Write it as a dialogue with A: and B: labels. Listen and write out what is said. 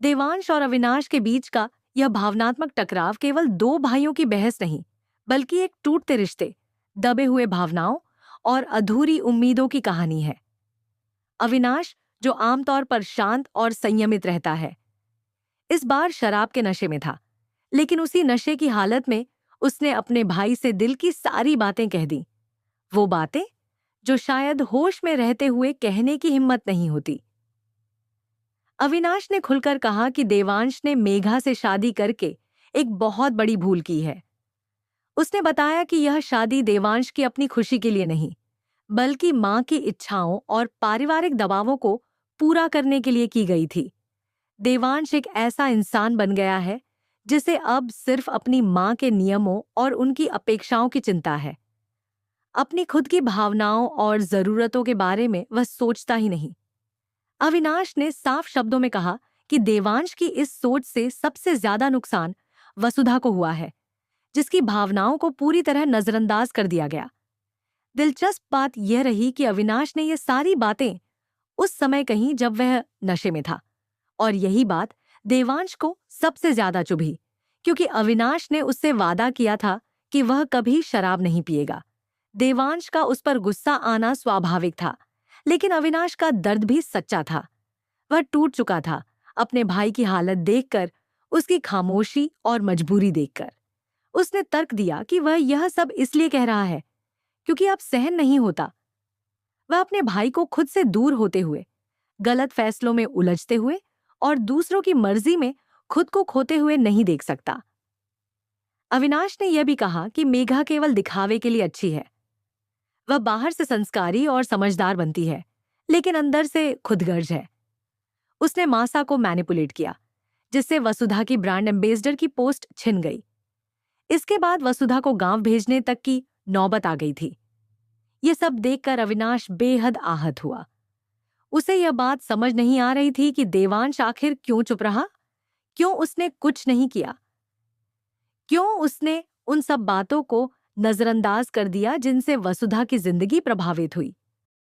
A: देवांश और अविनाश के बीच का यह भावनात्मक टकराव केवल दो भाइयों की बहस नहीं, बल्कि एक टूटते रिश्ते, दबे हुए भावनाओं और अधूरी उम्मीदों की कहानी है। अविनाश, जो आमतौर पर शांत और संयमित रहता है, इस बार शराब के नशे में था, लेकिन उसी नशे की हालत में उसने अपने भाई से दिल की सारी बातें कह दी। वो बातें जो शायद होश में रहते हुए कहने की हिम्मत नहीं होती। अविनाश ने खुलकर कहा कि देवांश ने मेघा से शादी करके एक बहुत बड़ी भूल की है। उसने बताया कि यह शादी देवांश की अपनी खुशी के लिए नहीं, बल्कि मां की इच्छाओं और पारिवारिक दबावों को पूरा करने के लिए की गई थी। देवांश एक ऐसा इंसान बन गया है जिसे अब सिर्फ अपनी मां के नियमों और उनकी अपेक्षाओं की चिंता है। अपनी खुद की भावनाओं और जरूरतों के बारे में वह सोचता ही नहीं। अविनाश ने साफ शब्दों में कहा कि देवांश की इस सोच से सबसे ज्यादा नुकसान वसुधा को हुआ है, जिसकी भावनाओं को पूरी तरह नजरअंदाज कर दिया गया। दिलचस्प बात यह रही कि अविनाश ने ये सारी बातें उस समय कही जब वह नशे में था, और यही बात देवांश को सबसे ज्यादा चुभी, क्योंकि अविनाश ने उससे वादा किया था कि वह कभी शराब नहीं पिएगा। देवांश का उस पर गुस्सा आना स्वाभाविक था, लेकिन अविनाश का दर्द भी सच्चा था। वह टूट चुका था, अपने भाई की हालत देखकर, उसकी खामोशी और मजबूरी देखकर। उसने तर्क दिया कि वह यह सब इसलिए कह रहा है क्योंकि अब सहन नहीं होता। वह अपने भाई को खुद से दूर होते हुए, गलत फैसलों में उलझते हुए और दूसरों की मर्जी में खुद को खोते हुए नहीं देख सकता। अविनाश ने यह भी कहा कि मेघा केवल दिखावे के लिए अच्छी है। वह बाहर से संस्कारी और समझदार बनती है, लेकिन अंदर से खुदगर्ज है। उसने मासा को मैनिपुलेट किया, जिससे वसुधा की ब्रांड एम्बेसडर की पोस्ट छिन गई। इसके बाद वसुधा को गांव भेजने तक की नौबत आ गई थी। ये सब देखकर अविनाश बेहद आहत हुआ। उसे यह बात समझ नहीं आ रही थी कि देवांश आखिर क्यों चुप रहा, क्यों उसने कुछ नहीं किया, क्यों उसने उन सब बातों को नजरअंदाज कर दिया जिनसे वसुधा की जिंदगी प्रभावित हुई।